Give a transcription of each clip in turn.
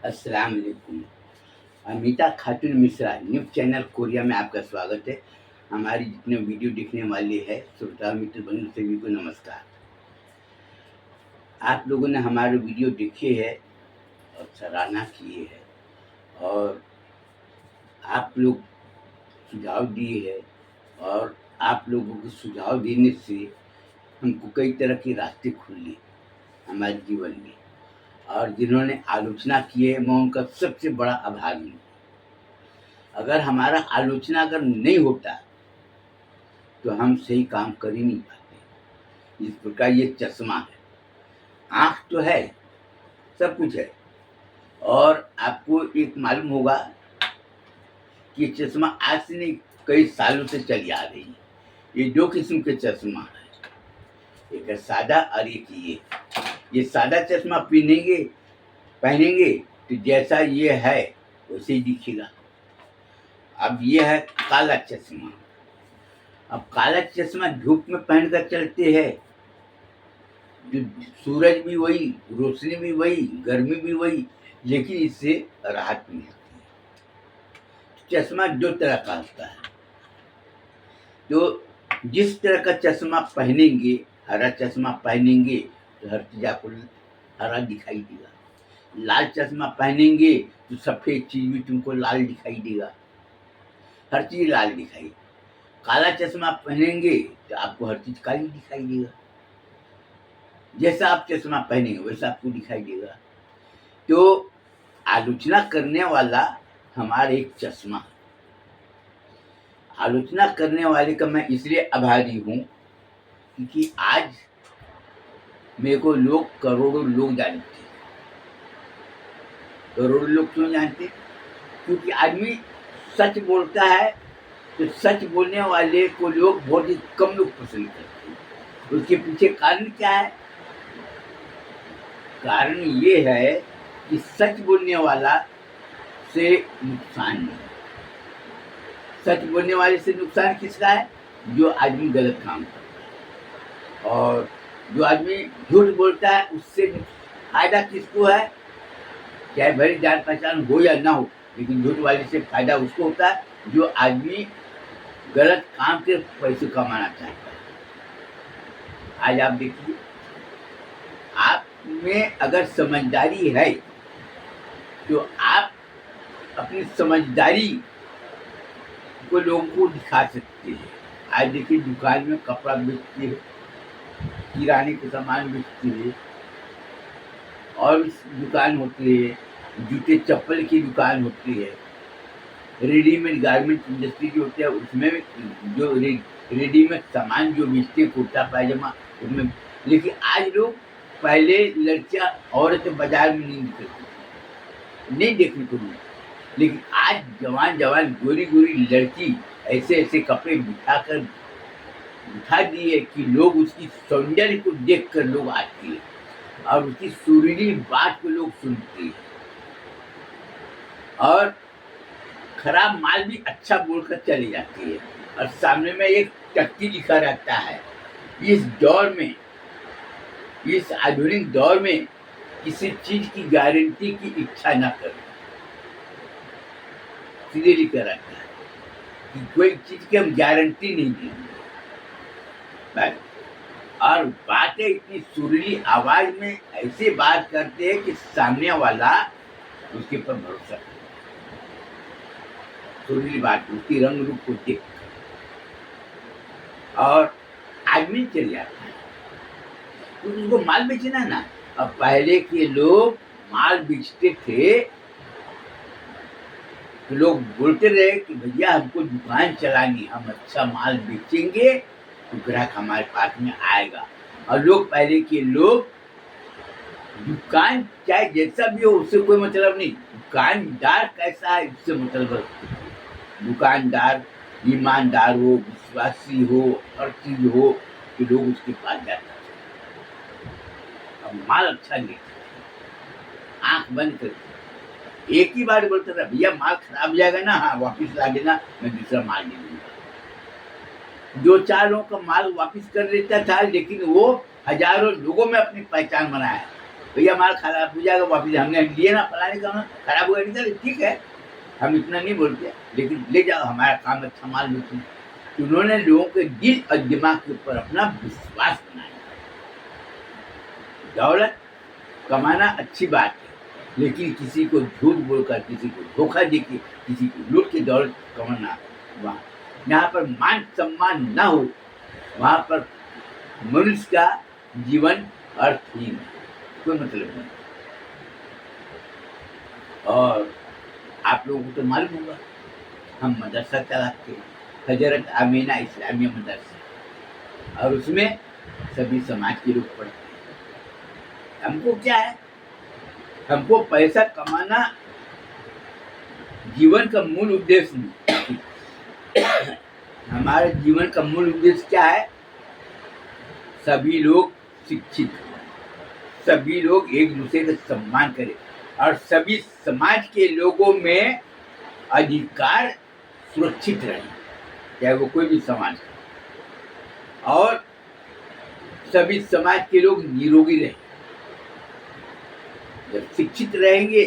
अस्सलाम वालेकुम। अमिता खातून Mishra news channel Korea में आपका स्वागत है। हमारी जितने वीडियो देखने वाले हैं श्रोता मित्र बंधु सभी को नमस्कार। आप लोगों ने हमारे वीडियो देखे है और सराहना किए है और आप लोग सुझाव दिए है और आप लोगों के सुझाव देने से हमको कई तरह के रास्ते खुले हमारे जीवन में, और जिन्होंने आलोचना की है मैं उनका सबसे बड़ा आभारी हूँ। अगर हमारा आलोचना अगर नहीं होता तो हम सही काम कर ही नहीं पाते। इस प्रकार ये चश्मा है, आँख तो है, सब कुछ है, और आपको एक मालूम होगा कि ये चश्मा आज से नहीं कई सालों से चली आ रही है। ये दो किस्म के चश्मा है, एक है सादा और एक ये सादा चश्मा पहनेंगे तो जैसा ये है वैसे ही दिखेगा। अब ये है काला चश्मा। अब काला चश्मा धूप में पहन कर चलते हैं, जो सूरज भी वही, रोशनी भी वही, गर्मी भी वही, लेकिन इससे राहत मिलती है। चश्मा दो तरह का होता है। तो जिस तरह का चश्मा पहनेंगे, हरा चश्मा पहनेंगे तो हर चीज आपको हरा दिखाई देगा। लाल चश्मा पहनेंगे तो सफेद चीज भी तुमको लाल दिखाई देगा, हर चीज लाल दिखाई। काला चश्मा पहनेंगे तो आपको हर चीज काली दिखाई देगा। जैसा आप चश्मा पहनेंगे वैसा आपको दिखाई देगा। तो आलोचना करने वाला हमारा एक चश्मा है। आलोचना करने वाले का मैं इसलिए आभारी हूँ क्योंकि आज मेरे को लोग करोड़ों लोग जानते हैं। करोड़ों लोग क्यों जानते हैं? क्योंकि आदमी सच बोलता है तो सच बोलने वाले को लोग बहुत ही कम लोग पसंद करते हैं। उसके पीछे कारण क्या है? कारण ये है कि सच बोलने वाला से नुकसान नहीं। सच बोलने वाले से नुकसान किसका है? जो आदमी गलत काम करता है। और जो आदमी झूठ बोलता है उससे फायदा किसको है? चाहे भले जान पहचान हो या ना हो, लेकिन झूठ वाले से फायदा उसको होता है जो आदमी गलत काम के पैसे कमाना चाहता है। आज आप देखिए, आप में अगर समझदारी है तो आप अपनी समझदारी को लोगों को दिखा सकते हैं। आज देखिए, दुकान में कपड़ा बेचते हैं, किराने के सामान बेचते हैं, और दुकान होती है, जूते चप्पल की दुकान होती है, रेडीमेड गारमेंट इंडस्ट्री जो होती है उसमें जो रेडीमेड सामान जो बेचते हैं, कुर्ता पायजामा उसमें। लेकिन आज लोग, पहले लड़कियां औरत बाजार में नहीं निकलती, नहीं देखने को मिलती, लेकिन आज जवान जवान गोरी गोरी लड़की ऐसे ऐसे कपड़े बिठा दिए कि लोग उसकी सौंदर्य को देखकर लोग आते हैं और उसकी सुरीली बात को लोग सुनते हैं, और खराब माल भी अच्छा बोलकर चली जाती है, और सामने में एक टक्की लिखा रहता है। इस दौर में, इस आधुनिक दौर में किसी चीज की गारंटी की इच्छा न करो, सीधे लिखा रहता है कि कोई चीज की हम गारंटी नहीं देंगे। और बातें इतनी सुरीली आवाज में ऐसे बात करते हैं कि सामने वाला उसके पर भरोसा करे। सुरीली बात, उसकी रंग रूप को देख और आदमी चल जाता है, तो उनको माल बेचना ना। अब पहले के लोग माल बेचते थे तो लोग बोलते रहे कि भैया हमको दुकान चलानी, हम अच्छा माल बेचेंगे तो ग्राहक हमारे पास में आएगा। और लोग, पहले के लोग, दुकान चाहे जैसा भी हो उससे कोई मतलब नहीं, दुकानदार कैसा है उससे मतलब है। दुकानदार ईमानदार हो, विश्वासी हो, हर चीज हो कि लोग उसके पास जाते हैं। अब माल अच्छा नहीं, आंख बंद कर एक ही बार बोलता था, भैया माल खराब हो जाएगा ना, हाँ वापिस ला देना, मैं दूसरा माल नहीं दूंगा। दो चार लोगों का माल वापिस कर लेता था, लेकिन वो हजारों लोगों में अपनी पहचान बनाया। भैया माल खराब हो जाएगा वापिस, हमने लिए ना फलाने का खराब हुआ नहीं, ठीक है हम इतना नहीं बोलते, लेकिन ले जाओ हमारा काम अच्छा माल लो तुम। उन्होंने लोगों के दिल और दिमाग के ऊपर अपना विश्वास बनाया। दौलत कमाना अच्छी बात है, लेकिन किसी को झूठ बोलकर, किसी को धोखा देके, किसी को लूट के दौलत कमाना, वहाँ जहाँ पर मान सम्मान ना हो, वहाँ पर मनुष्य का जीवन अर्थहीन है, कोई मतलब नहीं। और आप लोगों को तो मालूम होगा, हम मदरसा चलाते हैं, हजरत आमीना इस्लामिया मदरसा, और उसमें सभी समाज के लोग पढ़ते हैं। हमको क्या है, हमको पैसा कमाना जीवन का मूल उद्देश्य नहीं। हमारे जीवन का मूल उद्देश्य क्या है, सभी लोग शिक्षित हो, सभी लोग एक दूसरे का सम्मान करें, और सभी समाज के लोगों में अधिकार सुरक्षित रहे, चाहे वो कोई भी समाज हो, और सभी समाज के लोग निरोगी रहे। जब शिक्षित रहेंगे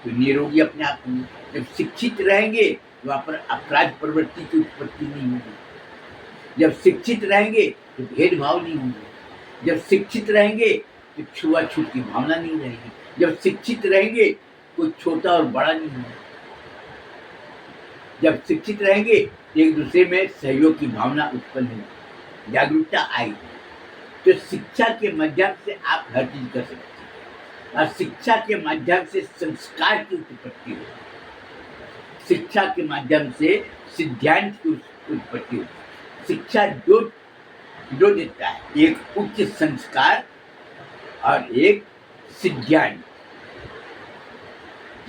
तो निरोगी अपने आप होंगे, जब शिक्षित रहेंगे तो वहाँ पर अपराध प्रवृत्ति की उत्पत्ति नहीं होगी, जब शिक्षित रहेंगे तो भेदभाव नहीं होंगे, जब शिक्षित रहेंगे तो छुआछूत की भावना नहीं रहेगी, जब शिक्षित रहेंगे कोई छोटा और बड़ा नहीं होगा, जब शिक्षित रहेंगे एक दूसरे में सहयोग की भावना उत्पन्न होगी, जागरूकता आएगी। तो शिक्षा के माध्यम से आप हर चीज कर सकते हैं, और शिक्षा के माध्यम से संस्कार की उत्पत्ति होगी, शिक्षा के माध्यम से सिद्धांत की उत्पत्ति होगी। शिक्षा जो देता है, एक उच्च संस्कार और एक सिद्धांत।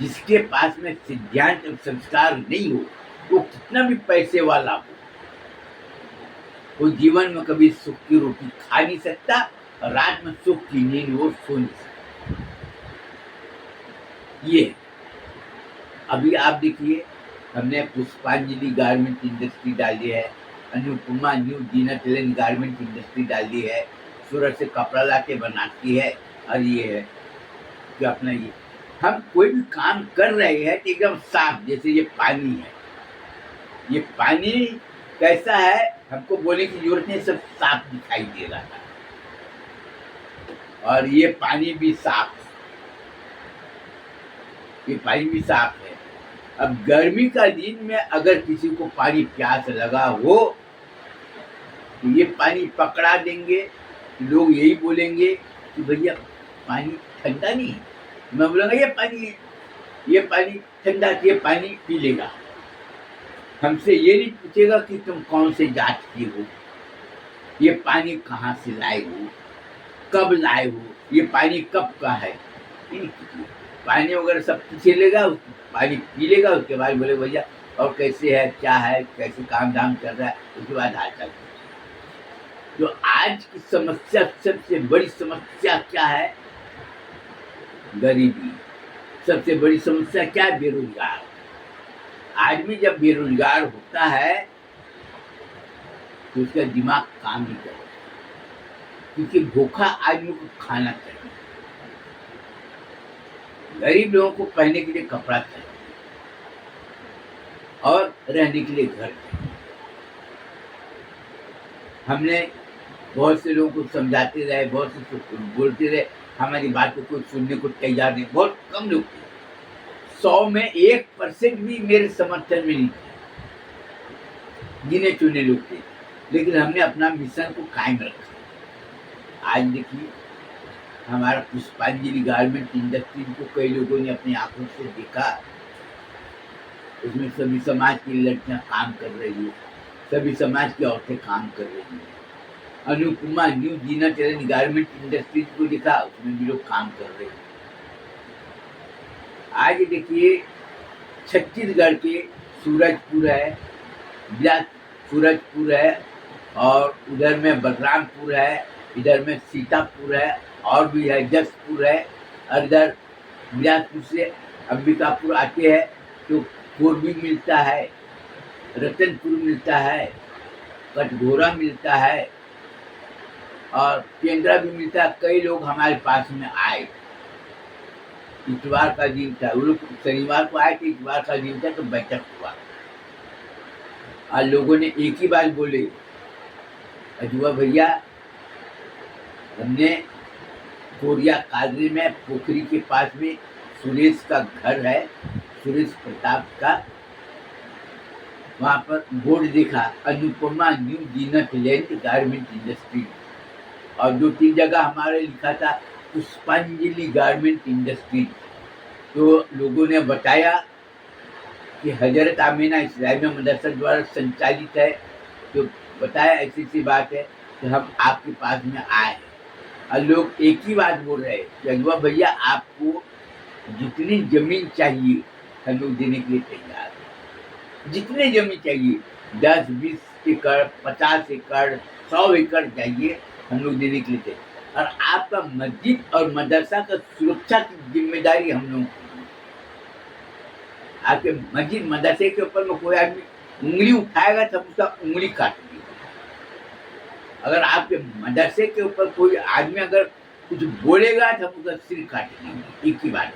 जिसके पास में सिद्धांत और संस्कार नहीं हो, वो कितना भी पैसे वाला हो, वो जीवन में कभी सुख की रोटी खा नहीं सकता, और रात में सुख की नींद वो सो नहीं सकता। ये अभी आप देखिए, हमने पुष्पांजलि गारमेंट इंडस्ट्री डाली है, अनुपमा न्यू जीना टेलन गारमेंट इंडस्ट्री डाली है, सूरत से कपड़ा लाके बनाती है, और ये है कि अपना ये हम कोई भी काम कर रहे हैं तो एकदम साफ, जैसे ये पानी है, ये पानी कैसा है हमको बोलने की जरूरत नहीं, सब साफ दिखाई दे रहा है, और ये पानी भी साफ, ये पानी भी साफ है। अब गर्मी का दिन में अगर किसी को पानी प्यास लगा हो तो ये पानी पकड़ा देंगे, लोग यही बोलेंगे कि भैया पानी ठंडा नहीं है, मैं बोलूँगा ये पानी ठंडा, ये पानी पी लेगा। हमसे ये नहीं पूछेगा कि तुम कौन से जात के हो, ये पानी कहाँ से लाए हो, कब लाए हो, ये पानी कब का है, पानी वगैरह सब पूछ लेगा, पानी पी लेगा, उसके बाद बोले भैया और कैसे है, क्या है, कैसे काम धाम कर रहा है, उसके बाद हाल चाल। तो आज की समस्या, सबसे बड़ी समस्या क्या है, गरीबी। सबसे बड़ी समस्या क्या है, बेरोजगार। आदमी जब बेरोजगार होता है तो उसका दिमाग काम नहीं करता, क्योंकि भूखा आदमी को खाना चाहिए, गरीब लोगों को पहनने के लिए कपड़ा चाहिए और रहने के लिए घर चाहिए। हमने बहुत से लोगों को समझाते रहे, बहुत से बोलते रहे, हमारी बात को कोई सुनने को तैयार नहीं, बहुत कम लोग थे, 100 में 1% भी मेरे समर्थन में नहीं थे, गिने चुने लोग थे, लेकिन हमने अपना मिशन को कायम रखा। आज देखिए हमारा पुष्पांजलि गारमेंट इंडस्ट्री को कई लोगों ने अपनी आंखों से देखा, उसमें सभी समाज की लड़कियां काम कर रही है, सभी समाज की औरतें काम कर रही हैं। अनुपमा न्यू जीना टेलन गारमेंट इंडस्ट्री को देखा, उसमें भी लोग काम कर रहे हैं। आज देखिए छत्तीसगढ़ के सूरजपुर है, ब्लैक सूरजपुर है, और उधर में बलरामपुर है, इधर में सीतापुर है, और भी है जसपुर है, और इधर बिलासपुर से अंबिकापुर आते हैं तो कोरबी मिलता है, रतनपुर मिलता है, कटघोरा मिलता है, और केंद्रा भी मिलता है। कई लोग हमारे पास में आए, इतवार का दिन था, वो लोग शनिवार को आए थे, इतवार का दिन था तो बैठक हुआ। आज लोगों ने एक ही बात बोले, अजूबा भैया हमने कोरिया कादरी में पोखरी के पास में सुरेश का घर है, सुरेश प्रताप का, वहाँ पर बोर्ड देखा, अनुपमा न्यू जीनत लैंड गारमेंट इंडस्ट्री, और 2-3 जगह हमारे लिखा था पुष्पांजलि गारमेंट इंडस्ट्री। तो लोगों ने बताया कि हजरत आमीना इस्लामिया मदरसा द्वारा संचालित है, तो बताया ऐसी सी बात है कि हम आपके पास में आए हैं। और लोग एक ही बात बोल रहे हैं कि अजूबा भैया आपको जितनी जमीन चाहिए हम लोग देने के लिए तैयार हैं, जितनी जमीन चाहिए 10-20 एकड़ 50 एकड़ 100 एकड़ चाहिए हम लोग देने के लिए तैयार, और आपका मस्जिद और मदरसा का सुरक्षा की जिम्मेदारी हम लोग, आपके मस्जिद मदरसे के ऊपर में कोई आदमी उंगली उठाएगा तब उसका उंगली काट देगा। अगर आपके मदरसे के ऊपर कोई आदमी अगर कुछ बोलेगा तब उसका सिर काट देंगे, एक ही बात।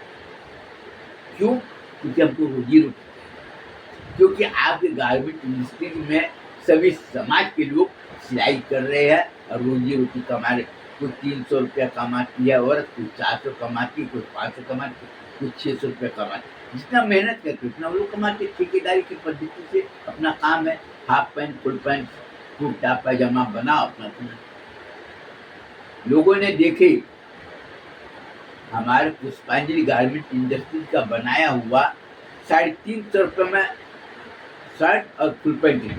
क्यों? क्योंकि हमको रोजी रोटी, क्योंकि आपके गारमेंट इंडस्ट्री में सभी समाज के लोग सिलाई कर रहे हैं और रोजी रोटी कमा रहे। कोई 300 रुपया कमाती है औरत, कोई 400 कमाती, कोई 500 कमाती, कोई 600 रुपया कमाती। जितना मेहनत करते उतना वो लोग कमाते। ठेकेदारी की पद्धति से अपना काम है, half pant full pant kurta pyjama बनाओ अपना। लोगों ने देखे हमारे पुष्पांजलि गारमेंट इंडस्ट्री का बनाया हुआ 350 रुपये में शर्ट और फुल पैंट है।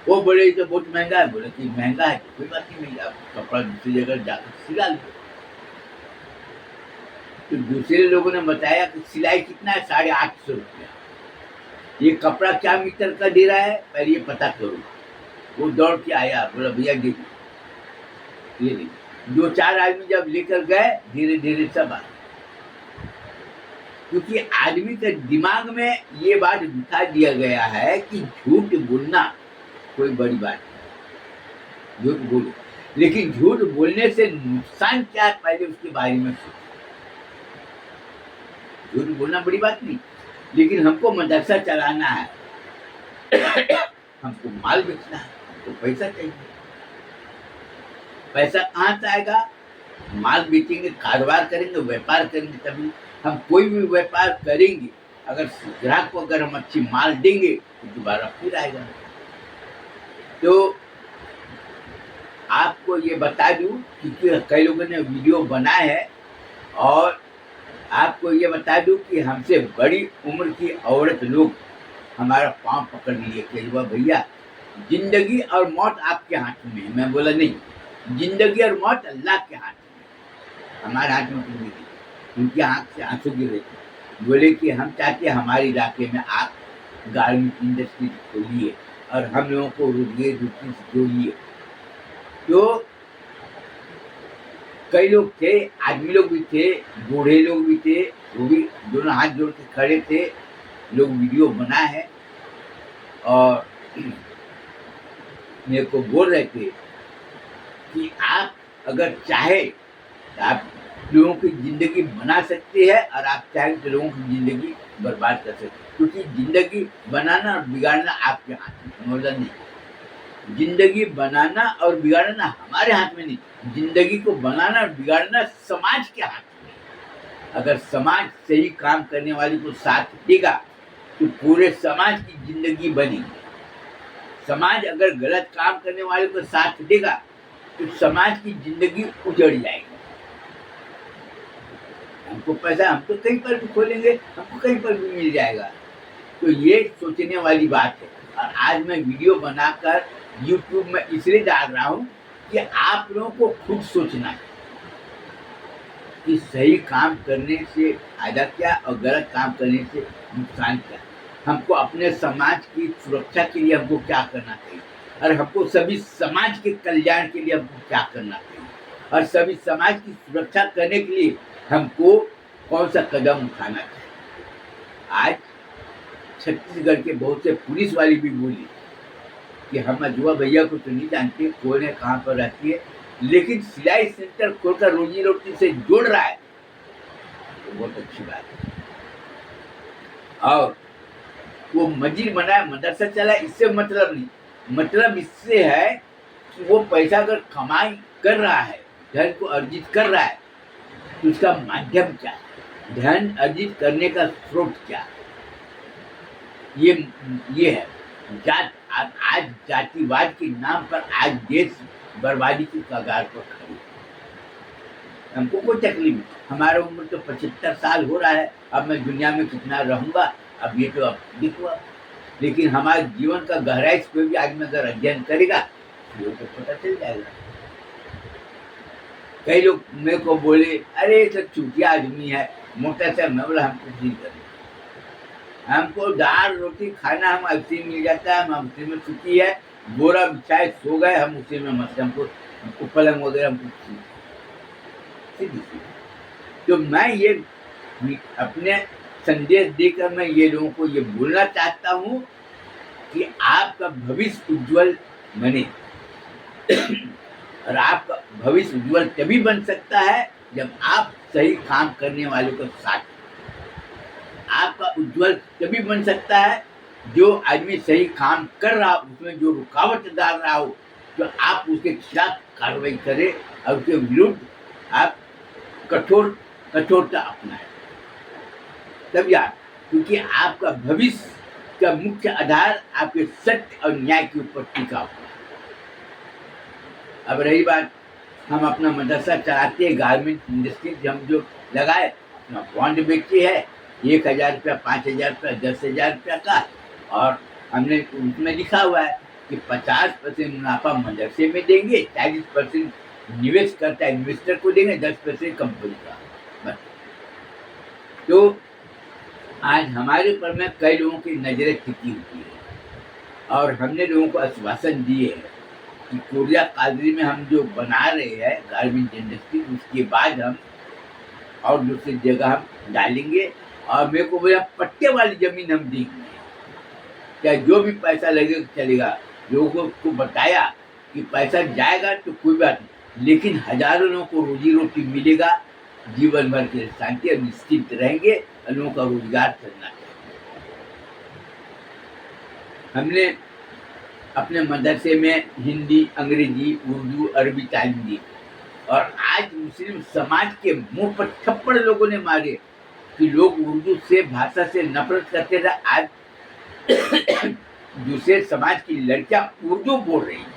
वो बोले तो बहुत महंगा है, बोले कि महंगा है कोई बात नहीं, मिल जाएगा कपड़ा दूसरी जगह जाकर सिला लो। तो दूसरे लोगों ने बताया कि सिलाई कितना है, 850 रुपया। ये कपड़ा क्या मीटर का दे रहा है, पहले ये पता करो। वो दौड़ के आया, बोला भैया दे ये दे। 2-4 आदमी जब लेकर गए, धीरे धीरे सब आ, क्योंकि आदमी के दिमाग में ये बात बिठा दिया गया है कि झूठ बोलना कोई बड़ी बात नहीं, झूठ बोलो, लेकिन झूठ बोलने से नुकसान क्या है पहले उसके बारे में सोचो। झूठ बोलना बड़ी बात नहीं, लेकिन हमको मदरसा चलाना है, हमको माल बेचना है, हमको पैसा चाहिए। पैसा कहाँ से आएगा? माल बेचेंगे, कारोबार करेंगे, व्यापार करेंगे, तभी। हम कोई भी व्यापार करेंगे, अगर ग्राहक को अगर हम अच्छी माल देंगे तो दोबारा फिर आएगा। तो आपको ये बता दूं, क्योंकि कई लोगों ने वीडियो बनाए है, और आपको ये बता दूं कि हमसे बड़ी उम्र की औरत लोग हमारा पांव पकड़ लिए कि भैया जिंदगी और मौत आपके हाथ में है। मैं बोला नहीं, जिंदगी और मौत अल्लाह के हाथ में, हमारे हाथ में कुछ नहीं। उनके हाथ से आंसू गिर रहे थे। बोले कि हम चाहते हैं हमारे इलाके में आप गारमेंट इंडस्ट्री खोलिए और हम लोगों को रोजगार रोटी से जोड़िए। तो कई लोग थे, आदमी लोग भी थे, बूढ़े लोग भी थे, वो भी दोनों हाथ जोड़ के खड़े थे। लोग वीडियो बनाए हैं और मेरे को बोल रहे थे कि आप अगर चाहे तो आप लोगों की जिंदगी बना सकते हैं, और आप चाहें तो लोगों की जिंदगी बर्बाद कर सकते हैं, क्योंकि जिंदगी बनाना और बिगाड़ना आपके हाथ में, बोला नहीं। जिंदगी बनाना और बिगाड़ना हमारे हाथ में नहीं, जिंदगी को बनाना और बिगाड़ना समाज के हाथ में। अगर समाज सही काम करने वाले को साथ देगा तो पूरे समाज की जिंदगी बनेगी। समाज अगर गलत काम करने वाले को साथ देगा तो समाज की जिंदगी उजड़ जाएगी। हमको पैसा हम तो कहीं पर भी खोलेंगे, हमको कहीं पर भी मिल जाएगा। तो ये सोचने वाली बात है। और आज मैं वीडियो बनाकर YouTube में इसलिए डाल रहा हूँ कि आप लोगों को खुद सोचना है कि सही काम करने से फायदा क्या और गलत काम करने से नुकसान क्या। हमको अपने समाज की सुरक्षा के लिए हमको क्या करना चाहिए, और हमको सभी समाज के कल्याण के लिए हमको क्या करना चाहिए, और सभी समाज की सुरक्षा करने के लिए हमको कौन सा कदम उठाना चाहिए। आज छत्तीसगढ़ के बहुत से पुलिस वाले भी बोली कि हम अजूबा भैया को तो नहीं जानते, कौन है, कहाँ पर रहती है, लेकिन सिलाई सेंटर खोलकर रोजी रोटी से जोड़ रहा है। तो बहुत अच्छी बात है। और वो मस्जिद बनाया, मदरसा चला, इससे मतलब नहीं, मतलब इससे है कि वो पैसा अगर कमाई कर रहा है, धन को अर्जित कर रहा है, तो उसका माध्यम क्या है, धन अर्जित करने का स्रोत क्या है? ये है जात। आज जातिवाद के नाम पर आज देश बर्बादी की कगार पर खड़ी है। हमको कोई तकलीफ नहीं, हमारा उम्र तो 75 साल हो रहा है, अब मैं दुनिया में कितना रहूंगा अब ये तो अब दिखवा। लेकिन हमारे जीवन का गहराई पे भी आदमी अगर अध्ययन करेगा तो तो पता चल जाएगा। कई लोग मेरे को बोले, अरे ये तो चूतिया आदमी है, मोटा सा। मैं बोला हम कुछ नहीं करें, हमको दाल रोटी खाना हम उसी मिल जाता है, हम उसी में सुखी है, बोरा बिछाए सो गए हम उसी में मस्त, हमको पलंग वगैरह हमको सीधी सीधी। तो मैं ये अपने संदेश देकर मैं ये लोगों को ये बोलना चाहता हूँ कि आपका भविष्य उज्जवल बने। और आपका भविष्य उज्जवल तभी बन सकता है जब आप सही काम करने वालों के साथ। आपका उज्जवल तभी बन सकता है जो आदमी सही काम कर रहा, उसमें जो रुकावट डाल रहा हो, तो आप उसके खिलाफ कार्रवाई करें और उसके विरुद्ध आप कठोरता अपनाएं। तभी आप, क्योंकि आपका भविष्य का मुख्य आधार आपके सत्य और न्याय के ऊपर टिका हुआ है। अब रही बात, हम अपना मदरसा चलाते हैं, गारमेंट इंडस्ट्री हम जो लगाए, अपना बॉन्ड बेचे है 1,000 रुपया, 5,000 रुपया, 10,000 रुपया का, और हमने उसमें लिखा हुआ है कि 50% मुनाफा मदरसे में देंगे, 40% निवेश करता है इन्वेस्टर को देंगे, 10% कंपनी का। बस। तो आज हमारे ऊपर में कई लोगों की नजरें टिकी हुई है और हमने लोगों को आश्वासन दिए है कि कोरिया कादरी में हम जो बना रहे हैं गारमेंट इंडस्ट्री, उसके बाद हम और दूसरी जगह हम डालेंगे। और मेरे को बोला पट्टे वाली जमीन हम देंगे, चाहे जो भी पैसा लगेगा चलेगा। लोगों को बताया कि पैसा जाएगा तो कोई बात नहीं, लेकिन हजारों लोगों को रोजी रोटी मिलेगा, जीवन भर के शांति और निश्चिंत रहेंगे और लोगों का रोजगार चलना चाहिए। हमने अपने मदरसे में हिंदी, अंग्रेजी, उर्दू, अरबी तालीम दी और आज मुस्लिम समाज के मुंह पर थप्पड़ लोगों ने मारे कि लोग उर्दू से भाषा से नफरत करते थे। आज दूसरे समाज की लड़कियां उर्दू बोल रही है,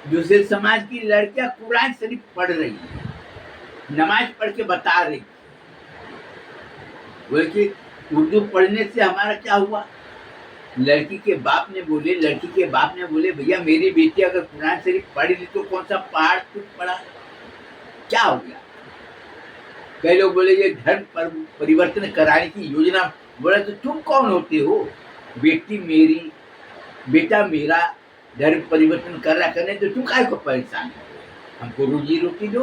दूसरे समाज की लड़कियां कुरान शरीफ पढ़ रही है, नमाज पढ़ के बता रही। बोले कि उर्दू पढ़ने से हमारा क्या हुआ? लड़की के बाप ने बोले भैया मेरी बेटी अगर कुरान शरीफ पढ़ ली तो कौन सा पहाड़ टूट पड़ा, क्या हो गया? कई लोग बोले ये धर्म परिवर्तन कराने की योजना। बोला तो तुम कौन होते हो? बेटी मेरी, बेटा मेरा धर्म परिवर्तन कर रहा, करने तो तुम काय को परेशान हो? हमको रोजी रोटी दो।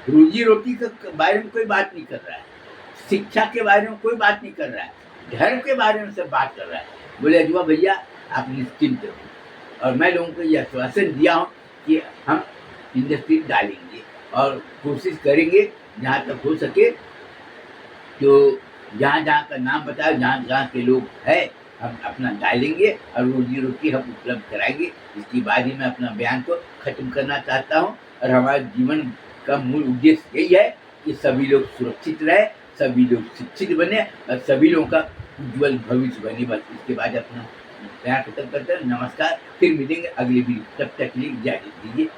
रोजी रोटी के बारे में कोई बात नहीं कर रहा है, शिक्षा के बारे में कोई बात नहीं कर रहा है, धर्म के बारे में सब बात कर रहा है। बोले अजुआ भैया आप निश्चिंत रहो। और मैं लोगों को यह आश्वासन दिया हूँ कि हम इंडस्ट्री डालेंगे और कोशिश करेंगे जहाँ तक हो सके, तो जहाँ जहाँ का नाम बताया, जहाँ जहाँ के लोग हैं हम अपना डालेंगे और रोजी रोटी हम उपलब्ध कराएंगे। इसके बाद ही मैं अपना बयान को ख़त्म करना चाहता हूँ। और हमारे जीवन का मूल उद्देश्य यही है कि सभी लोग सुरक्षित रहे, सभी लोग शिक्षित बने और सभी लोगों का उज्ज्वल भविष्य बने। बस इसके बाद अपना बयान खत्म करते हैं। नमस्कार, फिर मिलेंगे अगली वीडियो, तब तक के लिए इजाज़त दीजिए।